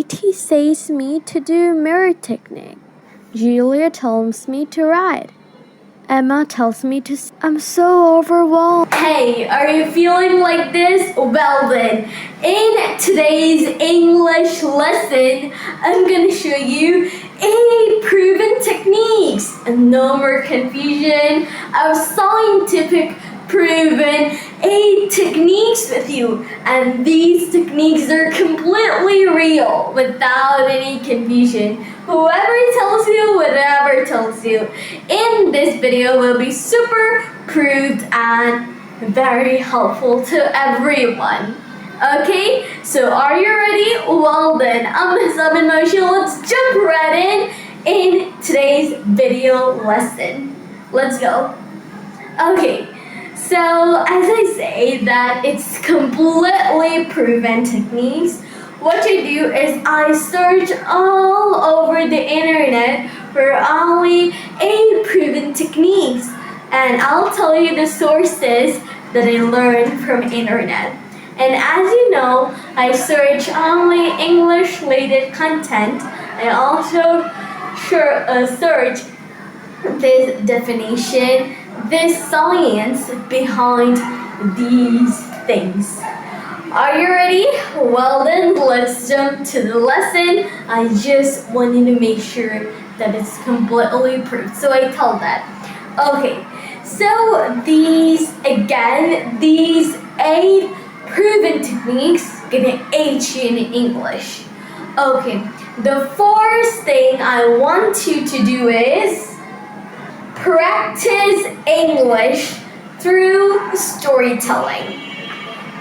Katie says me to do mirror technique. Julia tells me to write. Emma tells me to I'm so overwhelmed. Hey, are you feeling like this? Well then, in today's English lesson, I'm gonna show you 8 proven techniques and no more confusion. Our scientific proven 8 techniques with you, and these techniques are completely real without any confusion. Whoever tells you, whatever tells you, in this video will be super proved and very helpful to everyone. Okay, so are you ready? Well then, I'm Hastag in motion. Let's jump right in today's video lesson. Let's go. Okay, so as I say that it's completely proven techniques, what I do is I search all over the internet for only 8 proven techniques, and I'll tell you the sources that I learned from internet. And as you know, I search only English-related content. I also search this definition, this science behind these things. Are you ready? Well then, let's jump to the lesson. I just wanted to make sure that it's completely proved, so I tell that. Okay, so these 8 proven techniques gonna aid you in English. Okay, the first thing I want you to do is practice English through storytelling.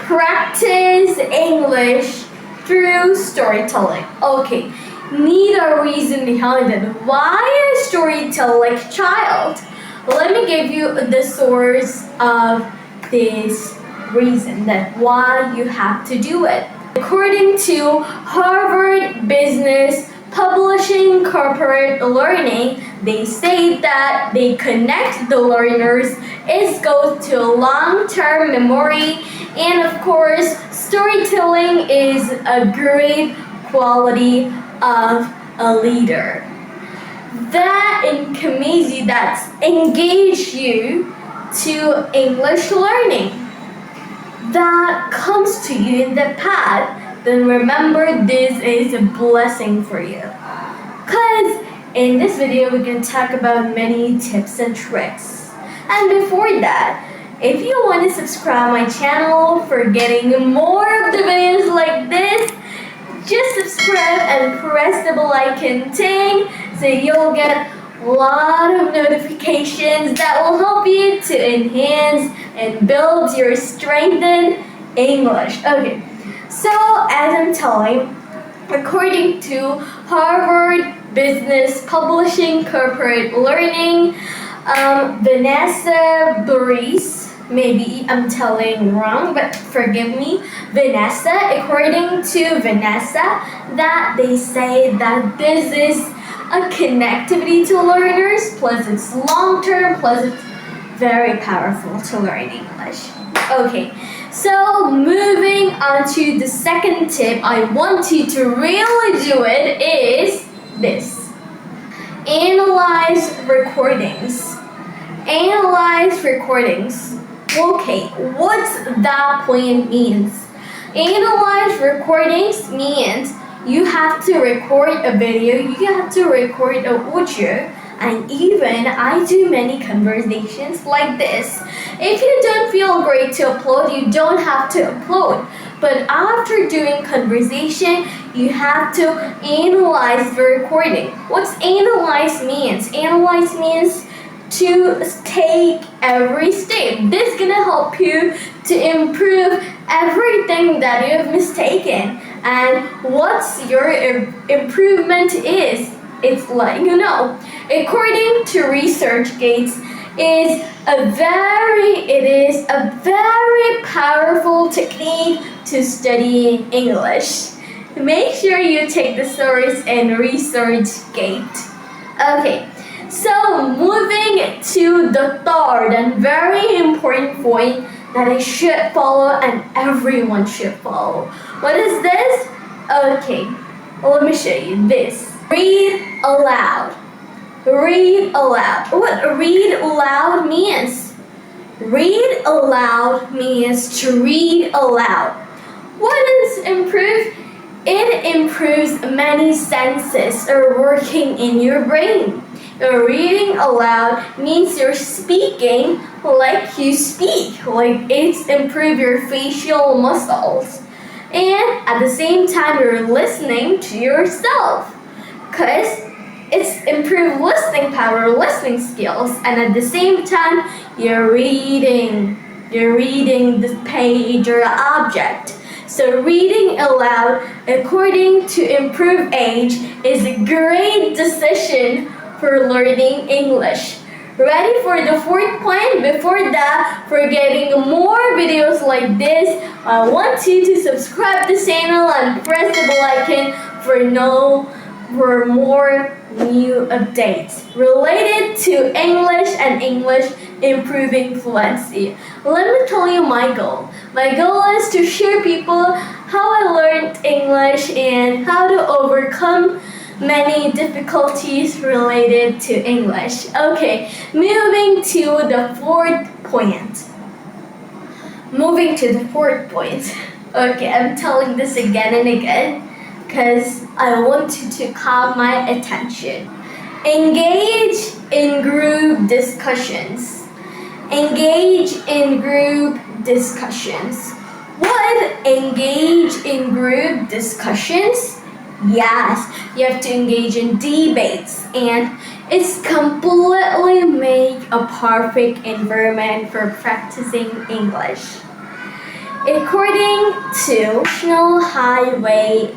Practice English through storytelling. Okay, need a reason behind it. Why a storytelling child? Let me give you the source of this reason that why you have to do it. According to Harvard Business Publishing Corporate Learning, they say that they connect the learners is go to long-term memory, and of course storytelling is a great quality of a leader. That encourages that's engage you to English learning. That comes to you in the path, then remember this is a blessing for you. Because in this video we're going to talk about many tips and tricks. And before that, if you want to subscribe my channel for getting more of the videos like this, just subscribe and press the bell icon thing so you'll get a lot of notifications that will help you to enhance and build your strength in English. Okay, so as I'm telling, according to Harvard Business Publishing Corporate Learning, Vanessa Burris, maybe I'm telling wrong, but forgive me, Vanessa, according to Vanessa, that they say that this is a connectivity to learners, plus it's long-term, plus it's very powerful to learn English. Okay, so moving on to the second tip I want you to really do it is this. Analyze recordings. Analyze recordings. Okay, what's that point means? Analyze recordings means you have to record a video, you have to record a audio, and even I do many conversations like this. If you don't feel great to upload, you don't have to upload. But after doing conversation, you have to analyze the recording. What's analyze means? Analyze means to take every step. This is gonna help you to improve everything that you have mistaken. And what's your improvement is? It's like, according to ResearchGate, it is a very powerful technique to study English. Make sure you take the source in ResearchGate. Okay, so moving to the third and very important point that I should follow and everyone should follow. What is this? Okay, Let me show you this. Read aloud. Read aloud. What read aloud means? Read aloud means to read aloud. What does improve? It improves many senses are working in your brain. Reading aloud means you're speaking like you speak, like it's improve your facial muscles. And at the same time, you're listening to yourself, because it's improved listening power, listening skills, and at the same time, you're reading the page or object. So reading aloud, according to improved age, is a great decision for learning English. Ready for the fourth point? Before that, for getting more videos like this, I want you to subscribe to the channel and press the bell icon for more new updates related to English and English improving fluency. Let me tell you my goal. My goal is to share people how I learned English and how to overcome many difficulties related to English. Okay, moving to the fourth point. Okay, I'm telling this again and again because I want you to calm my attention. Engage in group discussions. Engage in group discussions. What engage in group discussions? Yes, you have to engage in debates, and it's completely make a perfect environment for practicing English. According to National Highway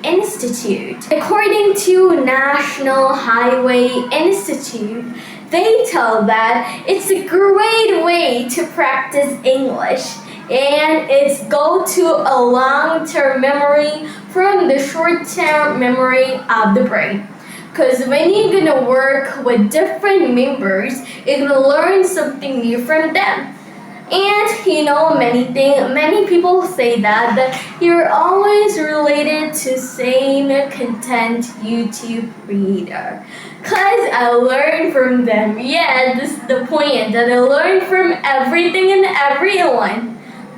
Institute, they tell that it's a great way to practice English, and it's go to a long-term memory from the short-term memory of the brain. Because when you're gonna work with different members, you're gonna learn something new from them. And many people say that you're always related to same content YouTube reader. Cause I learn from them. Yeah, this is the point, that I learn from everything and everyone.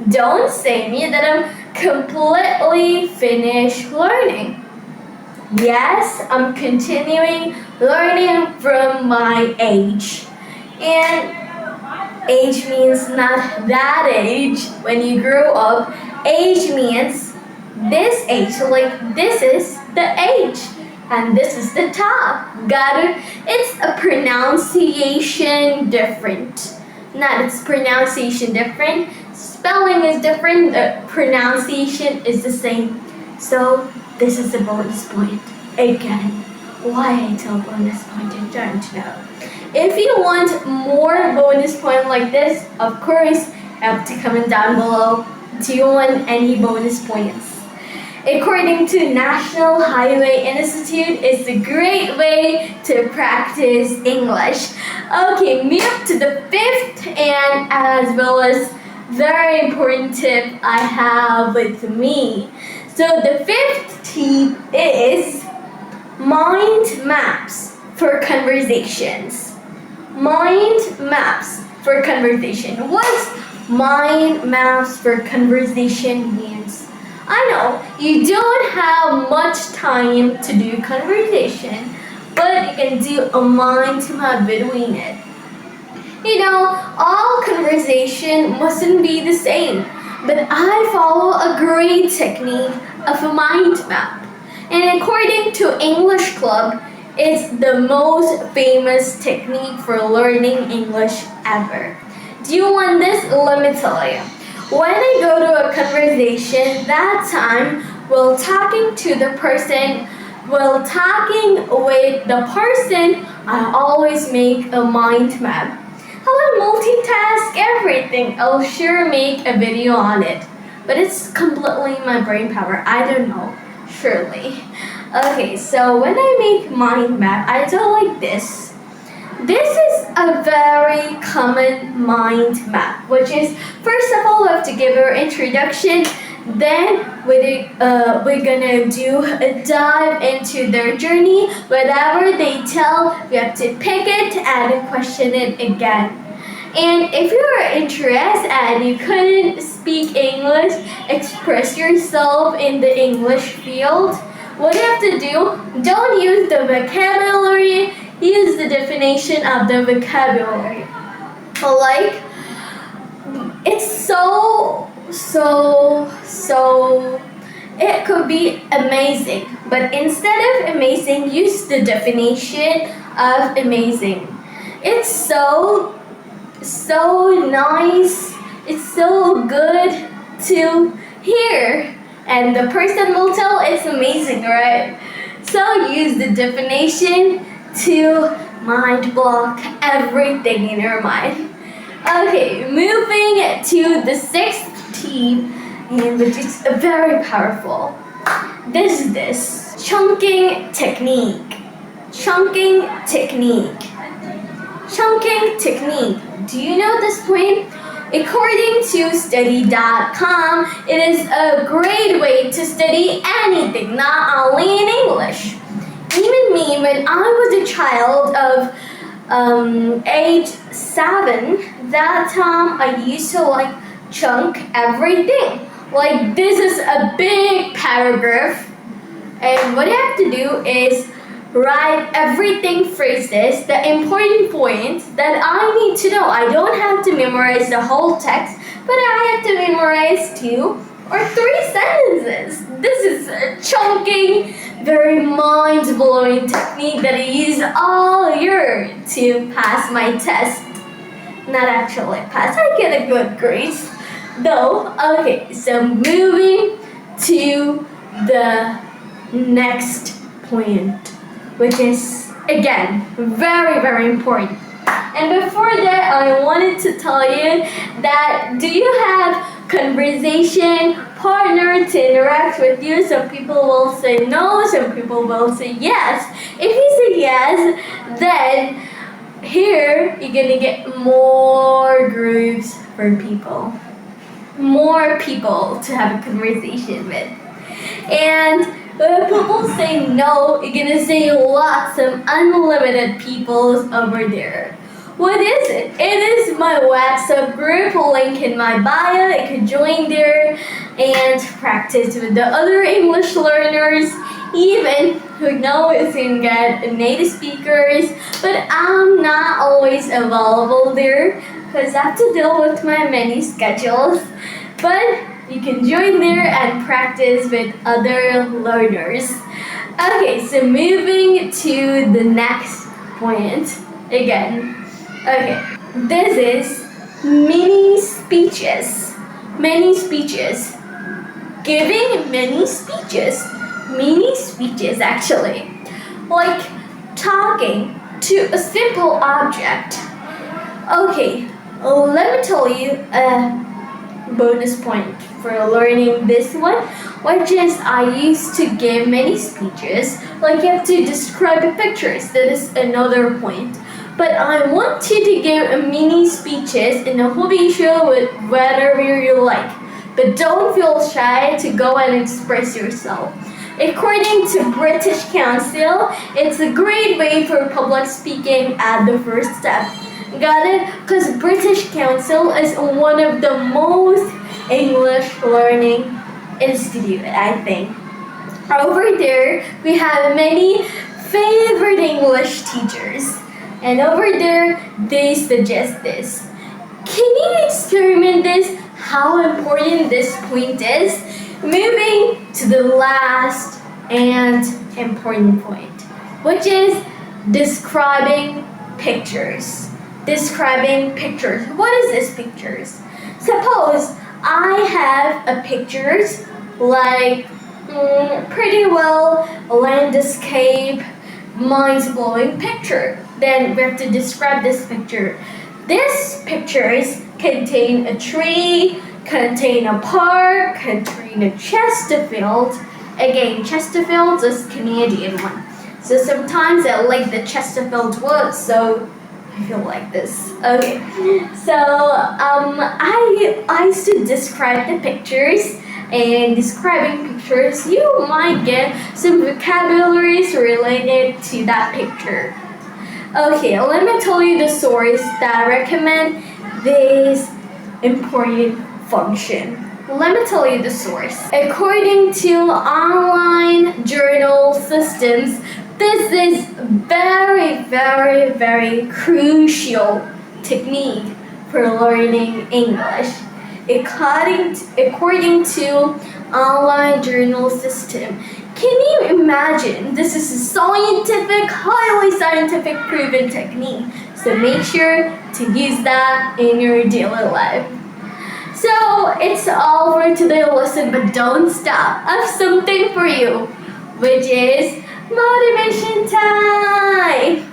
Don't say me that I'm completely finished learning. Yes, I'm continuing learning from my age. And age means not that age. When you grow up, age means this age. Like this is the age and this is the top. Got it? It's a pronunciation different. Not it's pronunciation different. Spelling is different. The pronunciation is the same. So this is the bonus point. Again, why I tell bonus point, I don't know. If you want more bonus point like this, of course, have to comment down below. Do you want any bonus points? According to National Highway Institute, it's a great way to practice English. Okay, move to the fifth and as well as very important tip I have with me. So the fifth tip is mind maps for conversations. Mind maps for conversation. What's mind maps for conversation means? I know you don't have much time to do conversation, but you can do a mind map between it. All conversation mustn't be the same, but I follow a great technique of a mind map. And according to English Club, it's the most famous technique for learning English ever. Do you want this? Let me tell you. When I go to a conversation, that time, while talking with the person, I always make a mind map. How I multitask everything. I'll sure make a video on it. But it's completely my brain power. I don't know. Surely. Okay, so when I make mind map, I do like this. This is a very common mind map, which is, first of all, we have to give our introduction. Then we're gonna do a dive into their journey. Whatever they tell, we have to pick it and question it again. And if you're interested and you couldn't speak English, express yourself in the English field, what you have to do, don't use the vocabulary, use the definition of the vocabulary. Like, it's it could be amazing, but instead of amazing, use the definition of amazing. It's so nice, it's so good to hear, and the person will tell it's amazing, right? So use the definition to mind block everything in your mind. Okay, moving to the sixth T, which is very powerful. This chunking technique. Chunking technique. Chunking technique. Do you know this point? According to study.com, it is a great way to study anything, not only in English. Even me, when I was a child of age 7, that time I used to like chunk everything. Like, this is a big paragraph, and what you have to do is write everything phrases, the important points that I need to know. I don't have to memorize the whole text, but I have to memorize 2 or 3 sentences. This is a chunking, very mind-blowing technique that I use all year to pass my test. Not actually pass, I get a good grade though. Okay, so moving to the next point, which is again very important. And before that, I wanted to tell you that, do you have conversation partner to interact with you? Some people will say no, some people will say yes. If you say yes, then here you're gonna get more groups for people, more people to have a conversation with. And when people say no, you're gonna say lots of unlimited people over there. What is it? It is my WhatsApp group, link in my bio. You can join there and practice with the other English learners, even who know you can get native speakers. But I'm not always available there because I have to deal with my many schedules. But you can join there and practice with other learners. Okay, so moving to the next point again. Okay, this is mini speeches. Many speeches. Giving many speeches. Mini speeches actually. Like talking to a simple object. Okay, let me tell you a bonus point for learning this one, which is I used to give many speeches. Like, you have to describe the pictures. That is another point. But I want you to give a mini speeches in a hobby show with whatever you like. But don't feel shy to go and express yourself. According to British Council, it's a great way for public speaking at the first step. Got it? Because British Council is one of the most English learning institute, I think. Over there, we have many favorite English teachers. And over there, they suggest this. Can you experiment this? How important this point is? Moving to the last and important point, which is describing pictures. Describing pictures. What is this pictures? Suppose I have a pictures like pretty well a landscape, mind-blowing picture. Then we have to describe this picture. These pictures contain a tree, contain a park, contain a Chesterfield. Again, Chesterfield is Canadian one. So sometimes I like the Chesterfield word, so I feel like this. Okay, so I used to describe the pictures, and describing pictures, you might get some vocabularies related to that picture. Okay, let me tell you the source that recommend this important function. Let me tell you the source. According to online journal systems, this is very crucial technique for learning English. According to online journal system, can you imagine? This is a scientific, highly scientific proven technique. So make sure to use that in your daily life. So it's all for today's lesson, but don't stop. I have something for you, which is motivation time.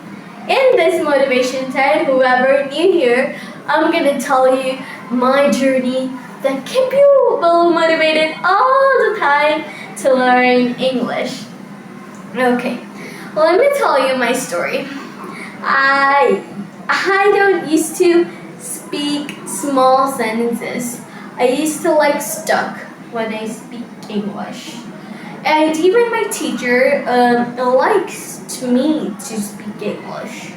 In this motivation time, whoever new here, I'm gonna tell you my journey that keep you well motivated all the time to learn English. Okay, let me tell you my story. I don't used to speak small sentences. I used to stuck when I speak English. And even my teacher likes me to speak English.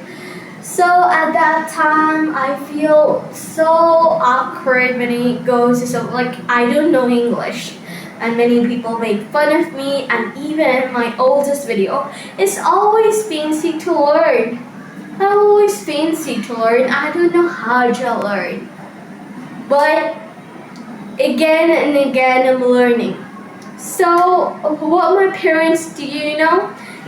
So at that time, I feel so awkward when it goes to I don't know English. And many people make fun of me, and even my oldest video is always fancy to learn. I always fancy to learn. I don't know how to learn. But again and again I'm learning. So what my parents do,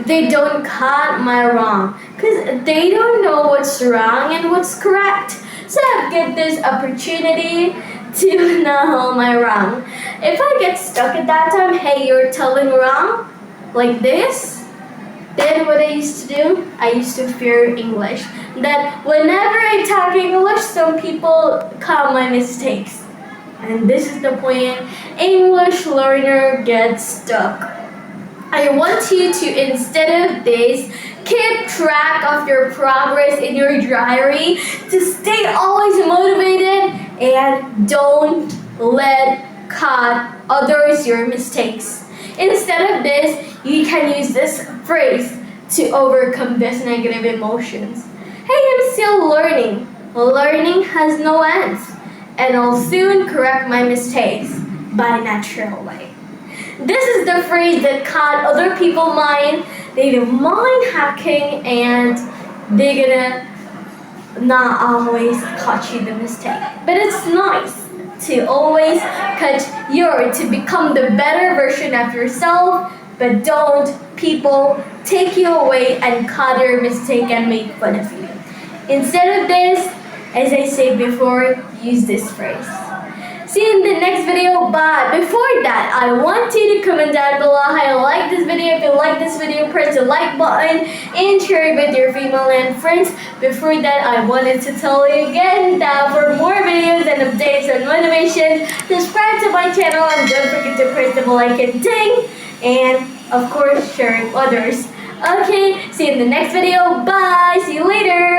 they don't cut my wrong because they don't know what's wrong and what's correct. So I get this opportunity to know my wrong. If I get stuck at that time, hey, you're telling wrong like this, then what I used to do, I used to fear English. That whenever I talk English, some people call my mistakes. And this is the point English learner gets stuck. I want you to, instead of this, keep track of your progress in your diary to stay always motivated and don't let cut others your mistakes. Instead of this, you can use this phrase to overcome these negative emotions. Hey, I'm still learning. Learning has no ends, and I'll soon correct my mistakes by natural way. This is the phrase that caught other people's mind. They don't mind hacking, and they're gonna not always catch you the mistake. But it's nice to always to become the better version of yourself, but don't people take you away and cut your mistake and make fun of you. Instead of this, as I said before, use this phrase. See you in the next video, but before that, I want you to comment down below how you like this video. If you like this video, press the like button and share it with your female and friends. Before that, I wanted to tell you again that for more videos and updates on motivation, subscribe to my channel and don't forget to press the bell icon ding, and of course, share it with others. Okay, see you in the next video. Bye! See you later!